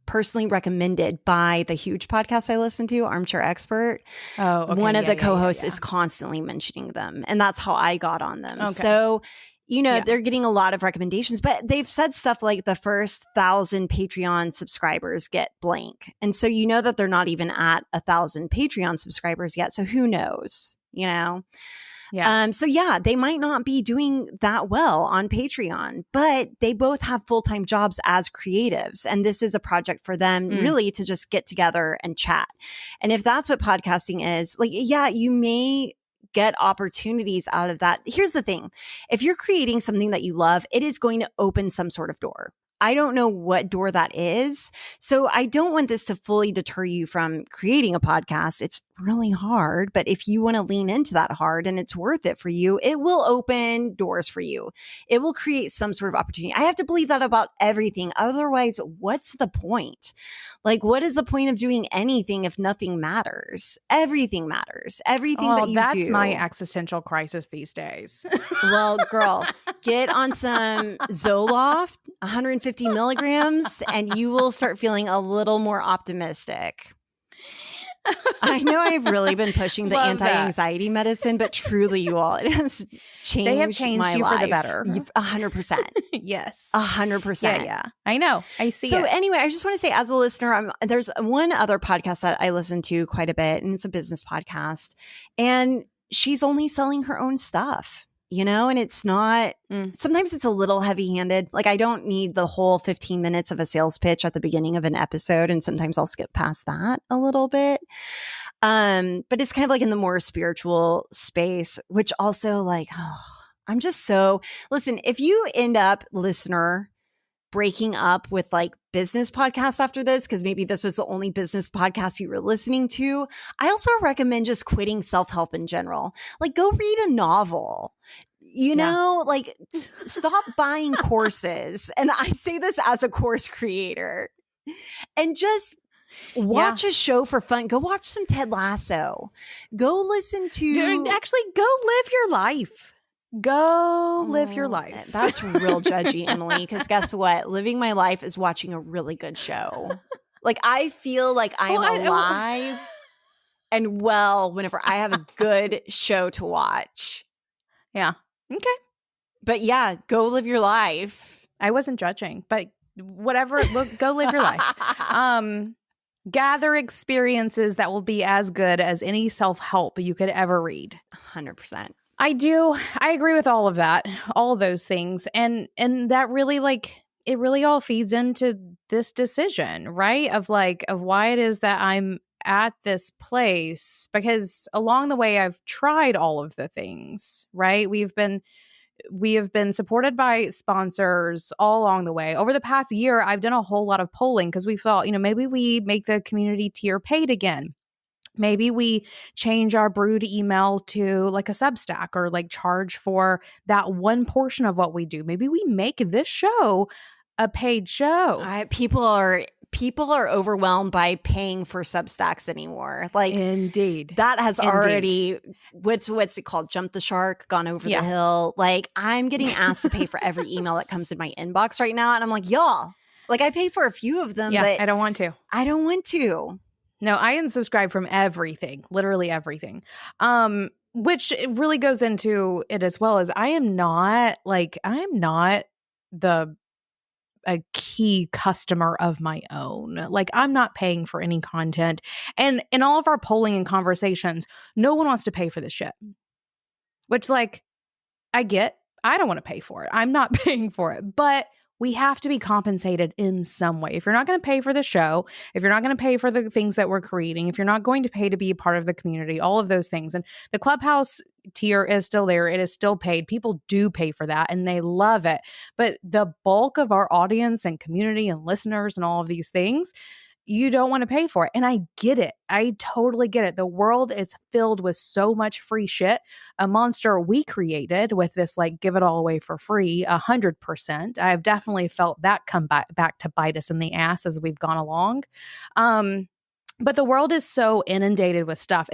personally recommended by the huge podcast I listen to, Armchair Expert. Oh, okay. One of the co-hosts is constantly mentioning them, and that's how I got on them. Okay. So, they're getting a lot of recommendations, but they've said stuff like the first 1,000 Patreon subscribers get blank. And so that they're not even at 1,000 Patreon subscribers yet. So who knows, Yeah. So they might not be doing that well on Patreon, but they both have full-time jobs as creatives. And this is a project for them really to just get together and chat. And if that's what podcasting is, like, you may get opportunities out of that. Here's the thing. If you're creating something that you love, it is going to open some sort of door. I don't know what door that is. So I don't want this to fully deter you from creating a podcast. It's really hard, but if you want to lean into that hard and it's worth it for you, it will open doors for you. It will create some sort of opportunity. I have to believe that about everything. Otherwise, what's the point? Like, what is the point of doing anything if nothing matters? Everything matters. Everything that you do. That's my existential crisis these days. Well, girl, get on some Zoloft, 150 milligrams, and you will start feeling a little more optimistic. I know I've really been pushing the anti-anxiety medicine, but truly, you all, it has changed. They have changed my you life. for the better. 100%. Yes. 100%. Yeah. I know. I see. So anyway, I just want to say, as a listener, there's one other podcast that I listen to quite a bit, and it's a business podcast, and she's only selling her own stuff. And it's not, sometimes it's a little heavy handed. Like, I don't need the whole 15 minutes of a sales pitch at the beginning of an episode. And sometimes I'll skip past that a little bit. But it's kind of like in the more spiritual space, which also I'm just listen, if you end up, listener, breaking up with like business podcasts after this, because maybe this was the only business podcast you were listening to, I also recommend just quitting self-help in general. Like, go read a novel, stop buying courses. And I say this as a course creator, and just watch a show for fun. Go watch some Ted Lasso. Go listen to, actually go live your life. Go live your life. That's real judgy, Emily, because guess what? Living my life is watching a really good show. Like, I feel like I'm alive and well whenever I have a good show to watch. Yeah. Okay. But go live your life. I wasn't judging, but whatever. Look, go live your life. Gather experiences that will be as good as any self-help you could ever read. 100%. I do. I agree with all of that, all of those things. And that really, it really all feeds into this decision, right? Of why it is that I'm at this place, because along the way, I've tried all of the things, right? We have been supported by sponsors all along the way. Over the past year, I've done a whole lot of polling because we felt, maybe we make the community tier paid again. Maybe we change our Brood email to like a Substack, or like charge for that one portion of what we do. Maybe we make this show a paid show. People are overwhelmed by paying for Substacks anymore. Like, indeed, that has already, what's it called? Jump the shark, gone over the hill. Like, I'm getting asked to pay for every email that comes in my inbox right now. And I'm like, y'all, like, I pay for a few of them, but I don't want to. No, I am subscribed from everything, literally everything. Which really goes into it as well, as I am not a key customer of my own. Like, I'm not paying for any content. And in all of our polling and conversations, no one wants to pay for this shit. Which, like, I don't want to pay for it. I'm not paying for it. But we have to be compensated in some way. If you're not going to pay for the show, if you're not going to pay for the things that we're creating, if you're not going to pay to be a part of the community, all of those things. And the Clubhouse tier is still there. It is still paid. People do pay for that and they love it. But the bulk of our audience and community and listeners and all of these things, you don't want to pay for it. And I get it. I totally get it. The world is filled with so much free shit. A monster we created with this, like, give it all away for free, 100%. I've definitely felt that come back to bite us in the ass as we've gone along. But the world is so inundated with stuff.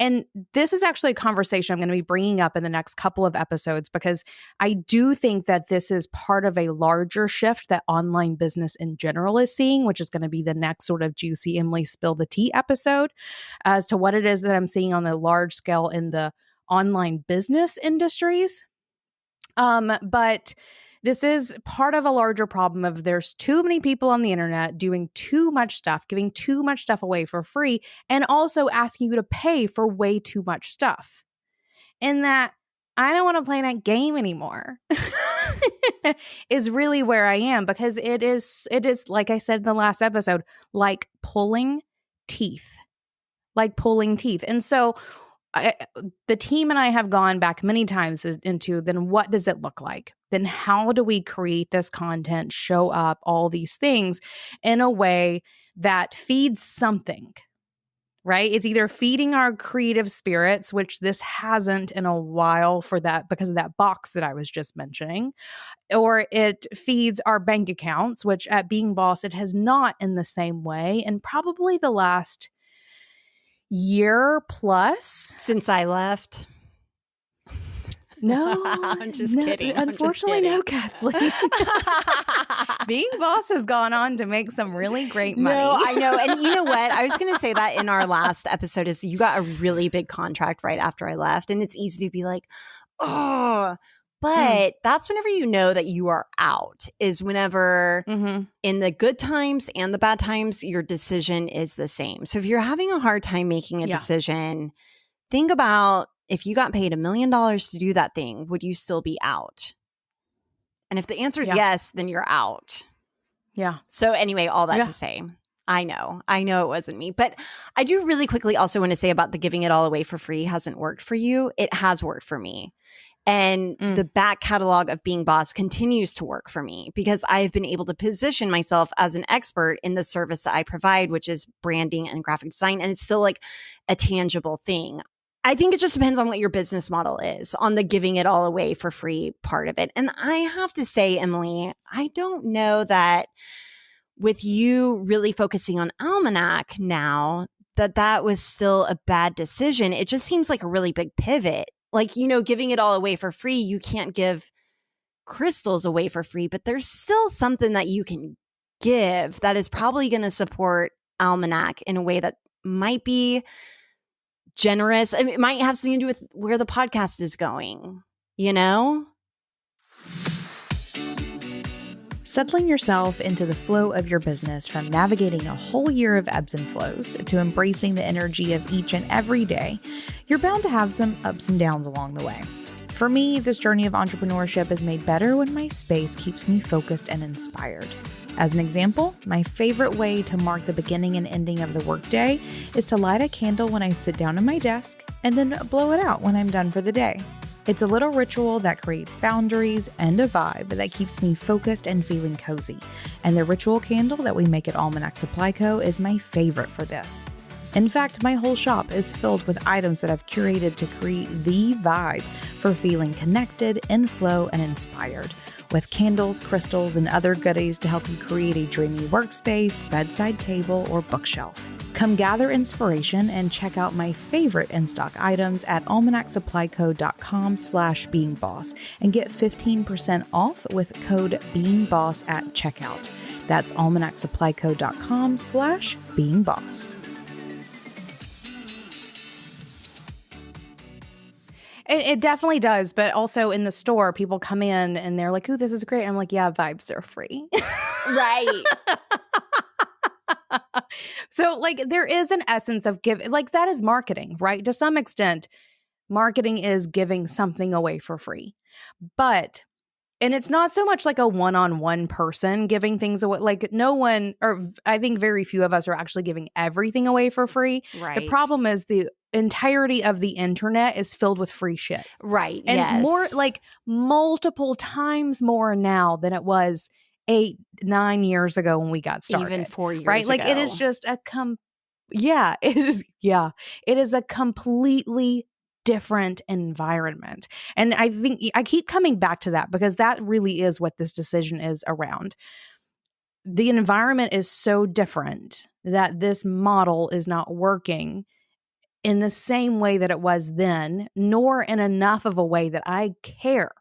And this is actually a conversation I'm going to be bringing up in the next couple of episodes, because I do think that this is part of a larger shift that online business in general is seeing, which is going to be the next sort of juicy Emily Spill the Tea episode as to what it is that I'm seeing on the large scale in the online business industries. But this is part of a larger problem of there's too many people on the internet doing too much stuff, giving too much stuff away for free, and also asking you to pay for way too much stuff. In that, I don't want to play that game anymore is really where I am, because it is, like I said in the last episode, like pulling teeth. And so the team and I have gone back many times into, then what does it look like? Then how do we create this content, show up, all these things in a way that feeds something, right? It's either feeding our creative spirits, which this hasn't in a while for that, because of that box that I was just mentioning, or it feeds our bank accounts, which at Being Boss, it has not in the same way. And probably the last year plus since I left. No, I'm just kidding. Unfortunately, no, Kathleen. Being Boss has gone on to make some really great money. No, I know. And you know what? I was going to say that in our last episode is you got a really big contract right after I left. And it's easy to be like, oh, but that's whenever you know that you are out, is whenever in the good times and the bad times, your decision is the same. So if you're having a hard time making a decision, think about, if you got paid $1 million to do that thing, would you still be out? And if the answer is yes, then you're out. Yeah. So anyway, all that to say, I know it wasn't me, but I do really quickly also want to say about the giving it all away for free hasn't worked for you. It has worked for me. And the back catalog of Being Boss continues to work for me, because I've been able to position myself as an expert in the service that I provide, which is branding and graphic design. And it's still like a tangible thing. I think it just depends on what your business model is, on the giving it all away for free part of it. And I have to say, Emily, I don't know that with you really focusing on Almanac now, that was still a bad decision. It just seems like a really big pivot. Like, you know, giving it all away for free, you can't give crystals away for free, but there's still something that you can give that is probably going to support Almanac in a way that might be generous. I mean, it might have something to do with where the podcast is going, you know? Settling yourself into the flow of your business, from navigating a whole year of ebbs and flows to embracing the energy of each and every day, you're bound to have some ups and downs along the way. For me, this journey of entrepreneurship is made better when my space keeps me focused and inspired. As an example, my favorite way to mark the beginning and ending of the workday is to light a candle when I sit down at my desk and then blow it out when I'm done for the day. It's a little ritual that creates boundaries and a vibe that keeps me focused and feeling cozy. And the ritual candle that we make at Almanac Supply Co. is my favorite for this. In fact, my whole shop is filled with items that I've curated to create the vibe for feeling connected, in flow, and inspired, with candles, crystals, and other goodies to help you create a dreamy workspace, bedside table, or bookshelf. Come gather inspiration and check out my favorite in-stock items at almanacsupplyco.com/beingboss and get 15% off with code BEINGBOSS at checkout. That's almanacsupplyco.com/beingboss. It definitely does. But also in the store, people come in and they're like, ooh, this is great. I'm like, yeah, vibes are free. Right. So like there is an essence of like that is marketing, right? To some extent, marketing is giving something away for free. But And it's not so much like a one-on-one person giving things away. Like no one, or I think very few of us are actually giving everything away for free. Right. The problem is the entirety of the internet is filled with free shit. Right. And yes. more, like multiple times more now than it was 8-9 years ago when we got started. Even 4 years right? Like ago. it is just it is a completely different environment. And I think I keep coming back to that because that really is what this decision is around. The environment is so different that this model is not working in the same way that it was then, nor in enough of a way that I care.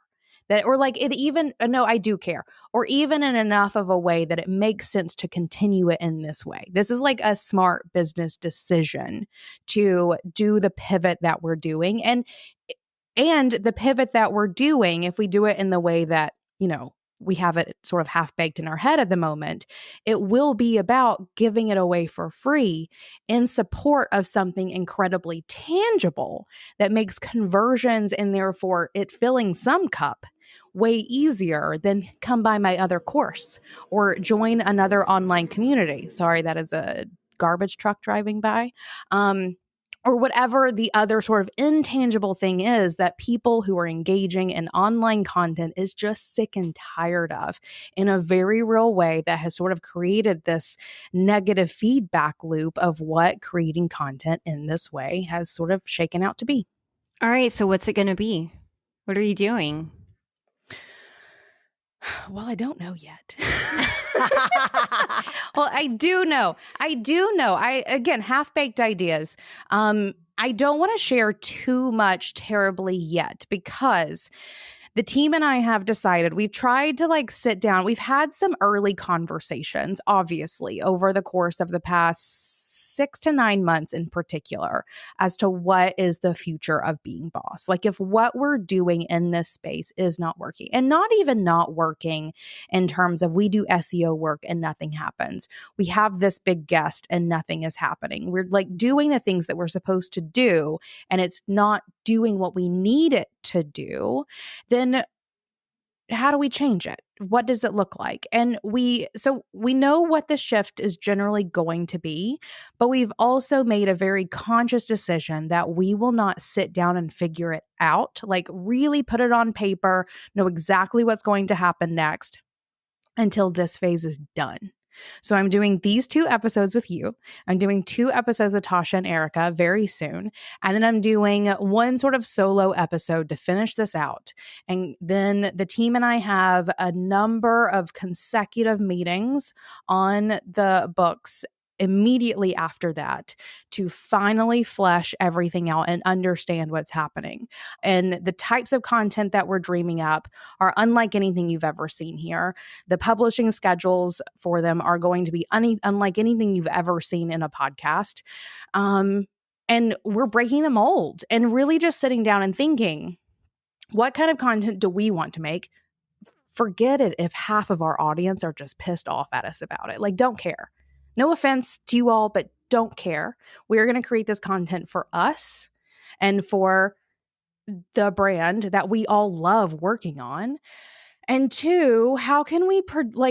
That, or like it even, no, I do care, or even in enough of a way that it makes sense to continue it in this way. This is like a smart business decision to do the pivot that we're doing. And the pivot that we're doing, if we do it in the way that, we have it sort of half baked in our head at the moment, it will be about giving it away for free in support of something incredibly tangible that makes conversions and therefore it filling some cup way easier than come by my other course or join another online community. Sorry, that is a garbage truck driving by. Or whatever the other sort of intangible thing is that people who are engaging in online content is just sick and tired of in a very real way that has sort of created this negative feedback loop of what creating content in this way has sort of shaken out to be. All right. So what's it going to be? What are you doing? Well, I don't know yet. Well, I do know. Again, half-baked ideas. I don't want to share too much terribly yet because the team and I have decided, we've tried to sit down. We've had some early conversations, obviously, over the course of the past 6 to 9 months in particular, as to what is the future of being boss. Like if what we're doing in this space is not working, and not even not working in terms of we do SEO work and nothing happens. We have this big guest and nothing is happening. We're doing the things that we're supposed to do and it's not doing what we need it to do. Then how do we change it? What does it look like? And we know what the shift is generally going to be, but we've also made a very conscious decision that we will not sit down and figure it out, really put it on paper, know exactly what's going to happen next until this phase is done. So I'm doing these 2 episodes with you. I'm doing 2 episodes with Tasha and Erica very soon. And then I'm doing one sort of solo episode to finish this out. And then the team and I have a number of consecutive meetings on the books immediately after that to finally flesh everything out and understand what's happening. And the types of content that we're dreaming up are unlike anything you've ever seen here. The publishing schedules for them are going to be unlike anything you've ever seen in a podcast. And we're breaking the mold and really just sitting down and thinking, what kind of content do we want to make? Forget it if half of our audience are just pissed off at us about it. Don't care. No offense to you all, but don't care. We're going to create this content for us and for the brand that we all love working on. And 2, how can we,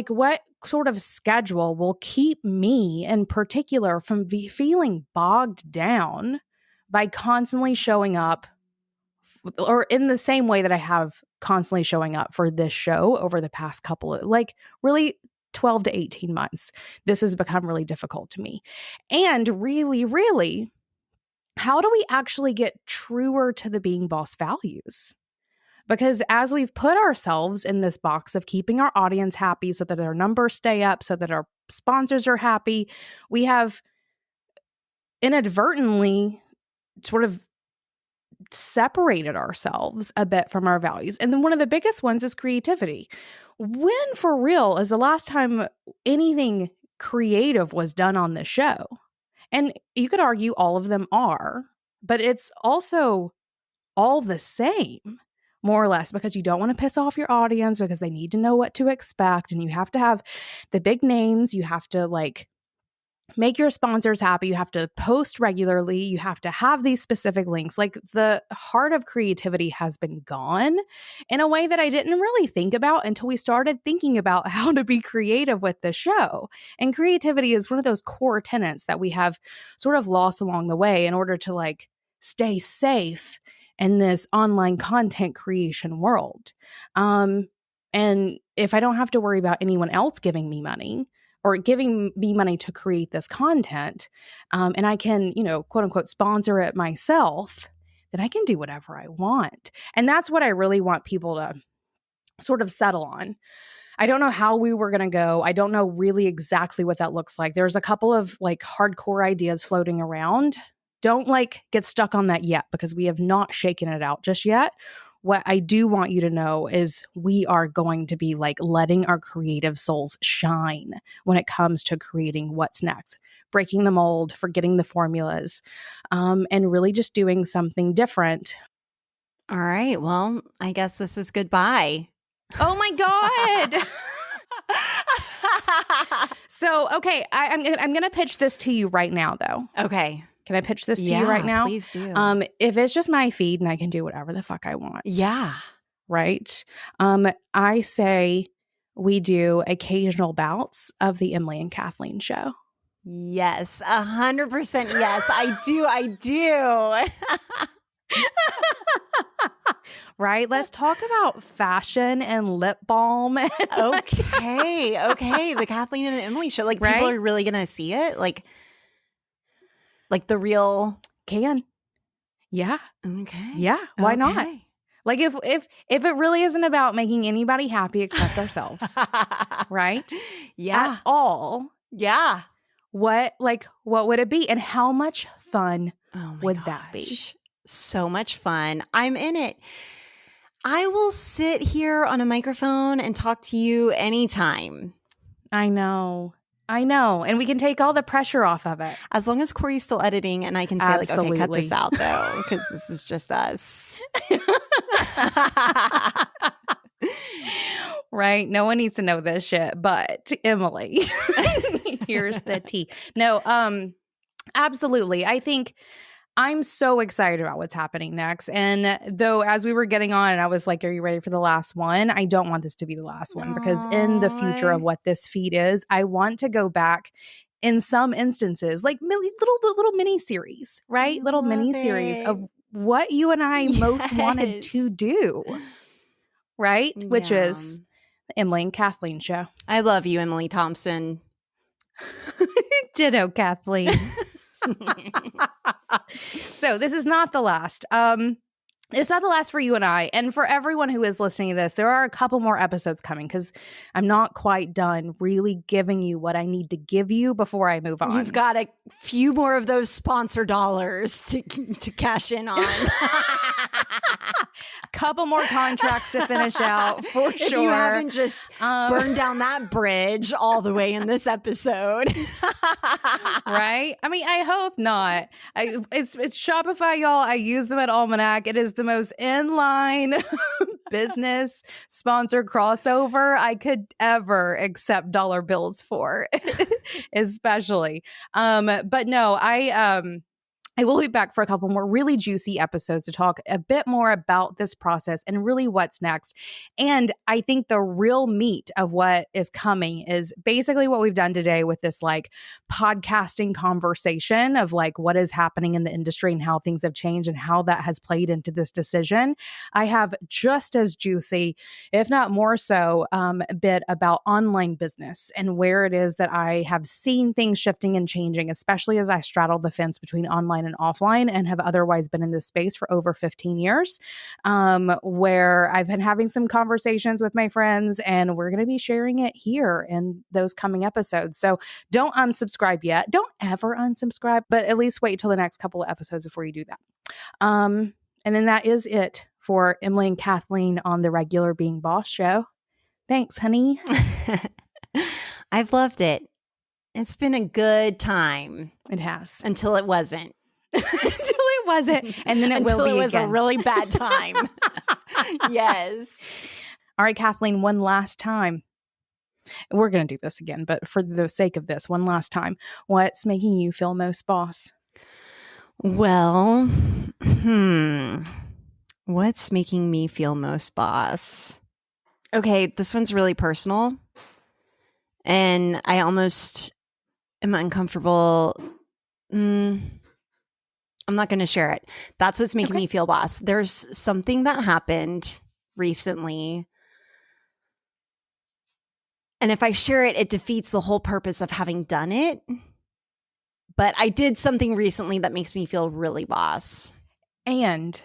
what sort of schedule will keep me in particular from feeling bogged down by constantly showing up, or in the same way that I have constantly showing up for this show over the past couple of, really 12 to 18 months. This has become really difficult to me. And really, really, how do we actually get truer to the being boss values? Because as we've put ourselves in this box of keeping our audience happy so that our numbers stay up, so that our sponsors are happy, we have inadvertently sort of separated ourselves a bit from our values. And then one of the biggest ones is creativity. When for real is the last time anything creative was done on the show? And you could argue all of them are, but it's also all the same, more or less, because you don't want to piss off your audience because they need to know what to expect. And you have to have the big names. You have to make your sponsors happy. You have to post regularly. You have to have these specific links. Like the heart of creativity has been gone in a way that I didn't really think about until we started thinking about how to be creative with the show. And creativity is one of those core tenets that we have sort of lost along the way in order to like stay safe in this online content creation world. And if I don't have to worry about anyone else giving me money, or giving me money to create this content, and I can, quote unquote, sponsor it myself, then I can do whatever I want. And that's what I really want people to sort of settle on. I don't know how we were going to go. I don't know really exactly what that looks like. There's a couple of like hardcore ideas floating around. Don't like get stuck on that yet because we have not shaken it out just yet. What I do want you to know is we are going to be like letting our creative souls shine when it comes to creating what's next, breaking the mold, forgetting the formulas, and really just doing something different. All right. Well, I guess this is goodbye. Oh my God. So, okay, I'm going to pitch this to you right now, though. Okay. Can I pitch this to you right now? Please do. If it's just my feed and I can do whatever the fuck I want. Yeah. Right? I say we do occasional bouts of the Emily and Kathleen show. Yes. 100% yes. I do. Right? Let's talk about fashion and lip balm. Okay. The Kathleen and Emily show. Like, people are really going to see it? Like the real can. Yeah. Okay. Yeah. Why not? Like if it really isn't about making anybody happy except ourselves, right? Yeah. At all. Yeah. What would it be? And how much fun would that be? So much fun. I'm in it. I will sit here on a microphone and talk to you anytime. I know. And we can take all the pressure off of it. As long as Corey's still editing and I can say, Absolutely. like, okay, cut this out, though, because this is just us. Right? No one needs to know this shit, but Emily. Here's the tea. No, absolutely. I think I'm so excited about what's happening next. And though, as we were getting on, I was like, are you ready for the last one? I don't want this to be the last one because in the future of what this feed is, I want to go back in some instances, like little mini series, right? Little mini series of what you and I most wanted to do, right? Yeah. Which is the Emily and Kathleen show. I love you, Emily Thompson. Ditto, Kathleen. So this is not the last. It's not the last for you and I. And for everyone who is listening to this, there are a couple more episodes coming because I'm not quite done really giving you what I need to give you before I move on. You've got a few more of those sponsor dollars to cash in on. Couple more contracts to finish out for sure. If you haven't just burned down that bridge all the way in this episode. Right? I mean, I hope not. It's Shopify, y'all. I use them at Almanac. It is the most inline business sponsor crossover I could ever accept dollar bills for, especially. But no, I will be back for a couple more really juicy episodes to talk a bit more about this process and really what's next. And I think the real meat of what is coming is basically what we've done today with this like podcasting conversation of like what is happening in the industry and how things have changed and how that has played into this decision. I have just as juicy, if not more so, a bit about online business and where it is that I have seen things shifting and changing, especially as I straddle the fence between online and offline and have otherwise been in this space for over 15 years, where I've been having some conversations with my friends and we're going to be sharing it here in those coming episodes. So don't unsubscribe yet. Don't ever unsubscribe, but at least wait till the next couple of episodes before you do that. And then that is it for Emily and Kathleen on the regular Being Boss show. Thanks, honey. I've loved it. It's been a good time. It has. Until it wasn't. Until it wasn't. And then it will be Until it was again. A really bad time. Yes. All right, Kathleen, one last time. We're going to do this again, but for the sake of this, one last time, what's making you feel most boss? Well, what's making me feel most boss? Okay, this one's really personal. And I almost am uncomfortable. I'm not going to share it. That's what's making me feel boss. There's something that happened recently. And if I share it, it defeats the whole purpose of having done it. But I did something recently that makes me feel really boss. And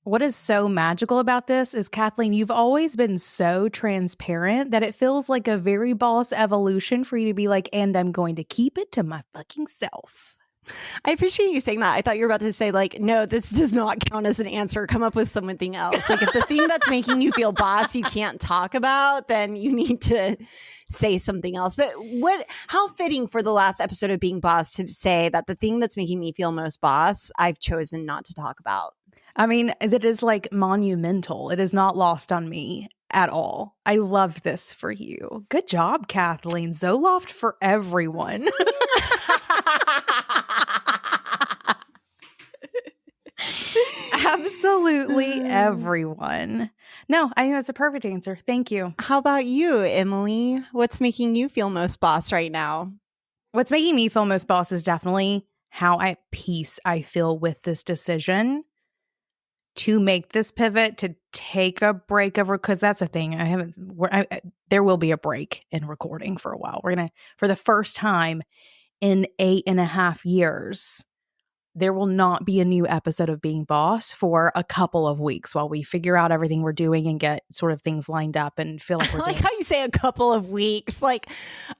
what is so magical about this is, Kathleen, you've always been so transparent that it feels like a very boss evolution for you to be like, and I'm going to keep it to my fucking self. I appreciate you saying that. I thought you were about to say, like, no, this does not count as an answer. Come up with something else. Like, if the thing that's making you feel boss you can't talk about, then you need to say something else. But how fitting for the last episode of Being Boss to say that the thing that's making me feel most boss, I've chosen not to talk about. I mean, that is like monumental. It is not lost on me at all. I love this for you. Good job, Kathleen. Zoloft for everyone. Absolutely everyone. No, I think that's a perfect answer. Thank you. How about you, Emily? What's making you feel most boss right now? What's making me feel most boss is definitely how at peace I feel with this decision to make this pivot, to take a break over, because that's a thing. There will be a break in recording for a while. We're going to, for the first time in 8.5 years, there will not be a new episode of Being Boss for a couple of weeks while we figure out everything we're doing and get sort of things lined up and feel like we're I like how you say a couple of weeks. Like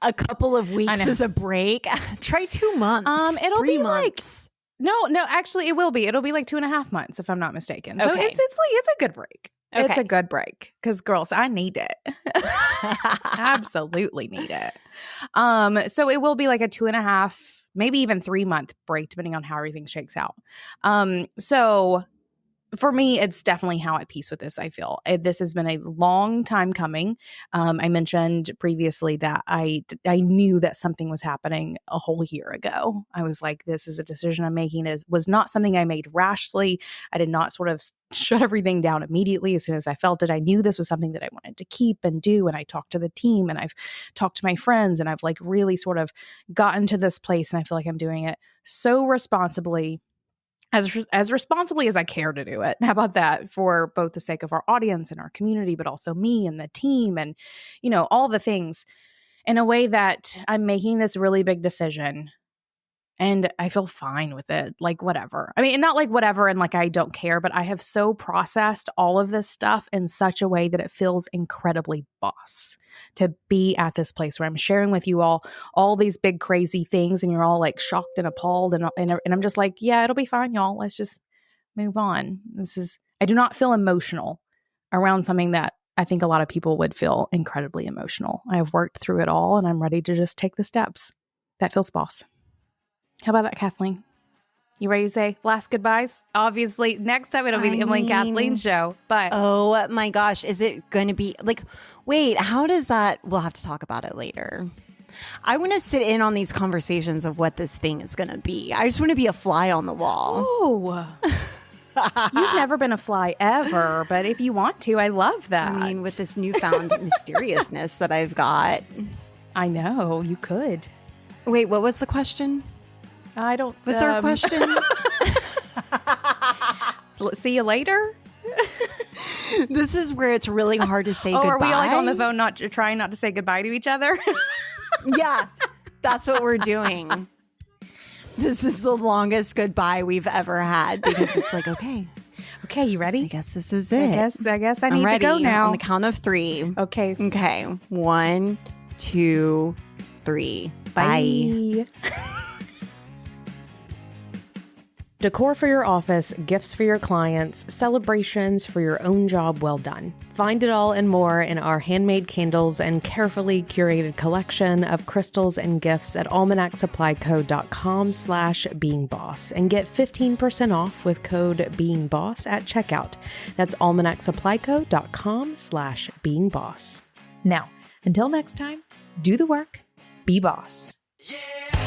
a couple of weeks is a break. Try 2 months. It'll 3 be months. No, actually it will be. It'll be like 2.5 months if I'm not mistaken. So it's a good break. Okay. It's a good break because girls, I need it. Absolutely need it. So it will be like a 2.5, maybe even 3-month break, depending on how everything shakes out. So for me, it's definitely how at peace with this I feel. This has been a long time coming. I mentioned previously that I knew that something was happening a whole year ago. I was like, this is a decision I'm making. It was not something I made rashly. I did not sort of shut everything down immediately as soon as I felt it. I knew this was something that I wanted to keep and do. And I talked to the team and I've talked to my friends and I've like really sort of gotten to this place. And I feel like I'm doing it so responsibly. As responsibly as I care to do it. How about that? For both the sake of our audience and our community, but also me and the team and, all the things, in a way that I'm making this really big decision and I feel fine with it. Like, whatever. I mean, not like whatever and like I don't care, but I have so processed all of this stuff in such a way that it feels incredibly boss to be at this place where I'm sharing with you all these big crazy things and you're all like shocked and appalled and I'm just like, yeah, it'll be fine, y'all. Let's just move on. I do not feel emotional around something that I think a lot of people would feel incredibly emotional. I have worked through it all and I'm ready to just take the steps. That feels boss. How about that, Kathleen? You ready to say last goodbyes? Obviously, next time it'll be the Emily and Kathleen show. But oh my gosh, is it going to be like, wait, how does that? We'll have to talk about it later. I want to sit in on these conversations of what this thing is going to be. I just want to be a fly on the wall. Oh, you've never been a fly ever, but if you want to, I love that. I mean, with this newfound mysteriousness that I've got. I know, you could. Wait, what was the question? I don't. What's our question? See you later. This is where it's really hard to say goodbye. Are we like on the phone trying not to say goodbye to each other? Yeah, that's what we're doing. This is the longest goodbye we've ever had because it's like, okay, you ready? I guess this is it. I guess I need to go now. On the count of 3. Okay. 1, 2, 3. Bye. Decor for your office, gifts for your clients, celebrations for your own job well done. Find it all and more in our handmade candles and carefully curated collection of crystals and gifts at almanacsupplyco.com/beingboss and get 15% off with code beingboss at checkout. That's almanacsupplyco.com/beingboss. Now, until next time, do the work, be boss. Yeah.